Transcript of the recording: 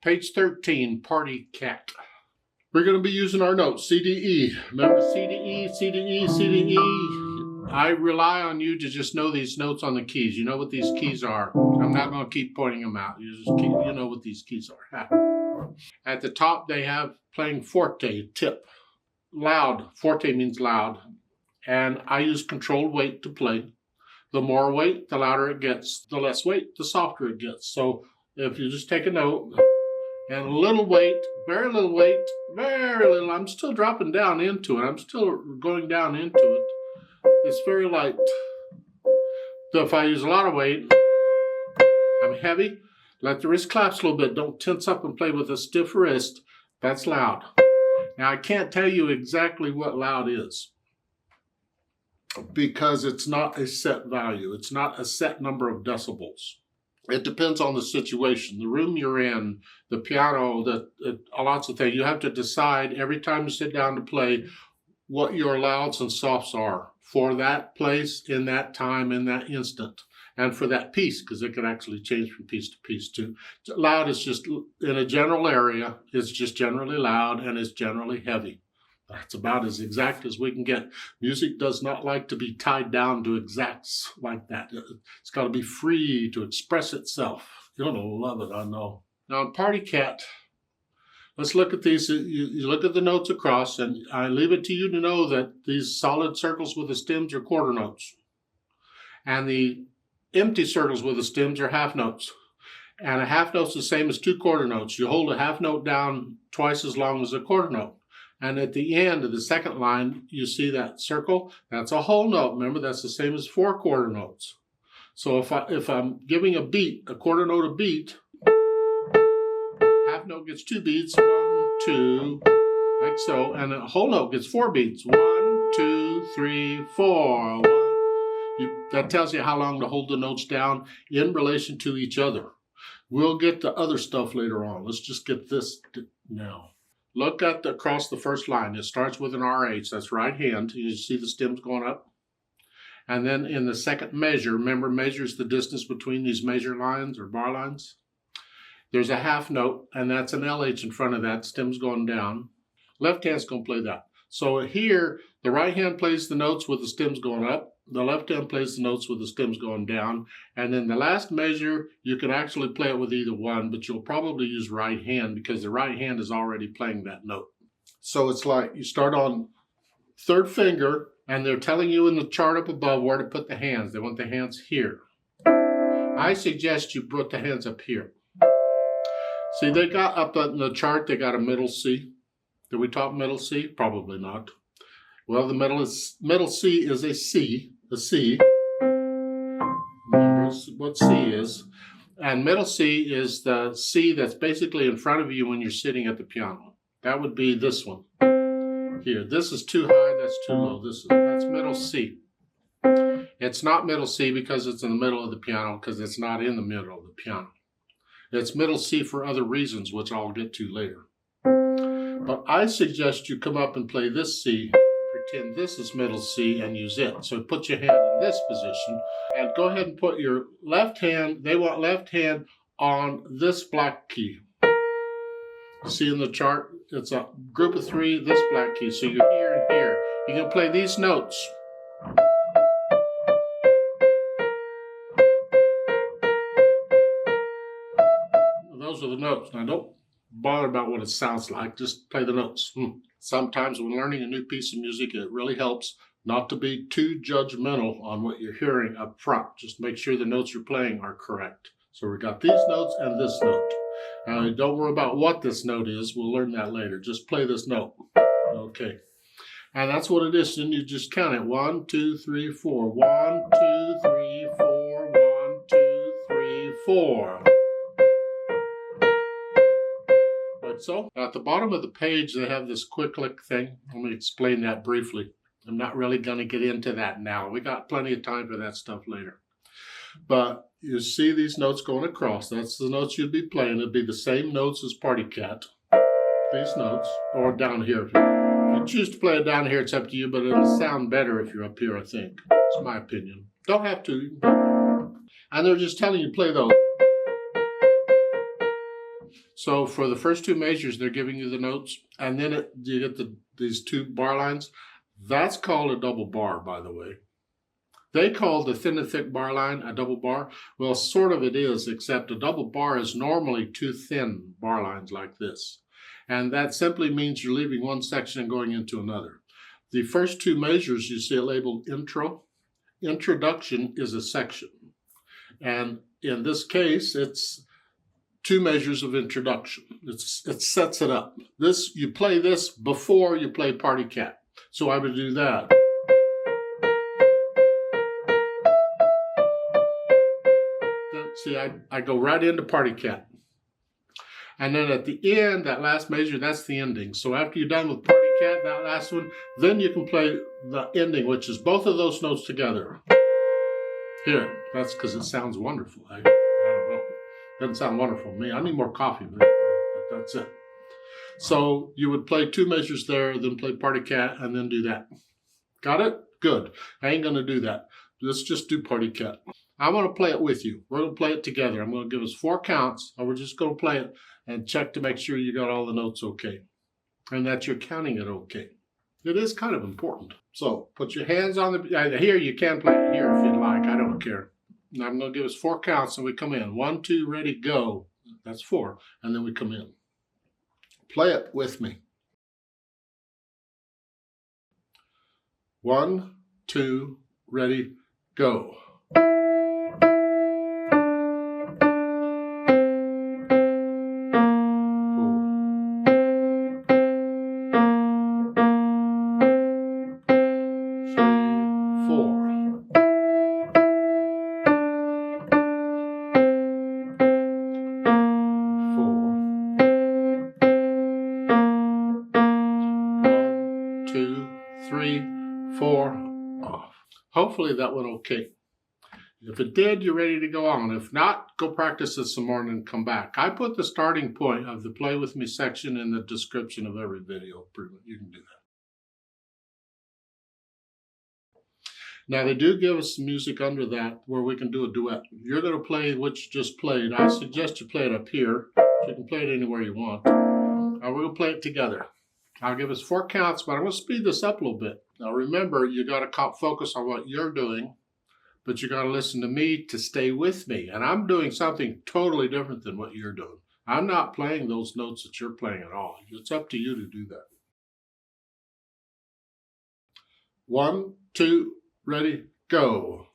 Page 13, Party Cat. We're going to be using our notes, C, D, E. Remember C, D, E, C, D, E, C, D, E. I rely on you to just know these notes on the keys. You know what these keys are. I'm not going to keep pointing them out. You know what these keys are. At the top, they have playing forte, tip. Loud, forte means loud. And I use controlled weight to play. The more weight, the louder it gets. The less weight, the softer it gets. So if you just take a note and a little weight, very little, I'm still dropping down into it. I'm still going down into it. It's very light. So if I use a lot of weight, I'm heavy. Let the wrist collapse a little bit. Don't tense up and play with a stiff wrist. That's loud. Now I can't tell you exactly what loud is, because it's not a set value. It's not a set number of decibels. It depends on the situation, the room you're in, the piano, lots of things. You have to decide every time you sit down to play what your louds and softs are for that place, in that time, in that instant, and for that piece, because it can actually change from piece to piece too. Loud is just, in a general area, it's just generally loud and it's generally heavy. That's about as exact as we can get. Music does not like to be tied down to exacts like that. It's got to be free to express itself. You're going to love it, I know. Now, in Party Cat, let's look at these. You look at the notes across, and I leave it to you to know that these solid circles with the stems are quarter notes. And the empty circles with the stems are half notes. And a half note's the same as two quarter notes. You hold a half note down twice as long as a quarter note. And at the end of the second line, you see that circle. That's a whole note. Remember, that's the same as four quarter notes. So if I'm giving a beat, a quarter note a beat, half note gets 2 beats, 1, 2, like so, and a whole note gets 4 beats, 1, 2, 3, 4. That tells you how long to hold the notes down in relation to each other. We'll get to other stuff later on. Let's just get this now. Look at across the first line. It starts with an RH. That's right hand. You see the stems going up. And then in the second measure, remember, measure is the distance between these measure lines or bar lines. There's a half note, and that's an LH in front of that. Stems going down. Left hand's going to play that. So here, the right hand plays the notes with the stems going up. The left hand plays the notes with the stems going down. And then the last measure, you can actually play it with either one, but you'll probably use right hand because the right hand is already playing that note. So it's like you start on third finger, and they're telling you in the chart up above where to put the hands. They want the hands here. I suggest you put the hands up here. See, they got up in the chart, they got a middle C. Did we talk middle C? Probably not. Well, the middle C is a C. The C. Remember what C is. And middle C is the C that's basically in front of you when you're sitting at the piano. That would be this one. Here. This is too high, that's too low. That's middle C. It's not middle C because it's in the middle of the piano, because it's not in the middle of the piano. It's middle C for other reasons, which I'll get to later. But I suggest you come up and play this C. Pretend this is middle C and use it. So put your hand in this position and go ahead and put your left hand, they want left hand on this black key. You see in the chart, it's a group of 3, this black key. So you're here and here. You're going to play these notes. Those are the notes. Now don't bother about what it sounds like, just play the notes. Sometimes when learning a new piece of music, it really helps not to be too judgmental on what you're hearing up front. Just make sure the notes you're playing are correct. So we got these notes and this note. Now don't worry about what this note is, we'll learn that later. Just play this note. Okay. And that's what it is, and you just count it. 1, 2, 3, 4. 1, 2, 3, 4. 1, 2, 3, 4. So at the bottom of the page, they have this quick lick thing. Let me explain that briefly. I'm not really going to get into that now. We got plenty of time for that stuff later. But you see these notes going across. That's the notes you'd be playing. It'd be the same notes as Party Cat. These notes, or down here. If you choose to play it down here, it's up to you, but it'll sound better if you're up here, I think. It's my opinion. Don't have to. And they're just telling you to play those. So for the first two measures, they're giving you the notes, and then you get these two bar lines. That's called a double bar, by the way. They call the thin and thick bar line a double bar. Well, sort of it is, except a double bar is normally two thin bar lines like this. And that simply means you're leaving one section and going into another. The first two measures, you see it labeled intro. Introduction is a section. And in this case, it's two measures of introduction. It sets it up. You play this before you play Party Cat. So I would do that. See, I go right into Party Cat. And then at the end, that last measure, that's the ending. So after you're done with Party Cat, that last one, then you can play the ending, which is both of those notes together. Here, that's because it sounds wonderful. I don't know. Doesn't sound wonderful to me. I need more coffee, but that's it. So you would play two measures there, then play Party Cat, and then do that. Got it? Good. I ain't going to do that. Let's just do Party Cat. I want to play it with you. We're going to play it together. I'm going to give us 4 counts, and we're just going to play it and check to make sure you got all the notes okay and that you're counting it okay. It is kind of important. So put your hands on the... Here, you can play it here if you'd like. I don't care. Now I'm going to give us 4 counts, and we come in. 1, 2, ready, go. That's 4. And then we come in. Play it with me. 1, 2, ready, go. Off. Hopefully that went okay. If it did, you're ready to go on. If not, go practice it some more and then come back. I put the starting point of the Play With Me section in the description of every video. You can do that. Now they do give us some music under that where we can do a duet. You're going to play what you just played. I suggest you play it up here. You can play it anywhere you want. We're going to play it together. I'll give us 4 counts, but I'm going to speed this up a little bit. Now remember, you got to focus on what you're doing, but you got to listen to me to stay with me. And I'm doing something totally different than what you're doing. I'm not playing those notes that you're playing at all. It's up to you to do that. 1, 2, ready, go.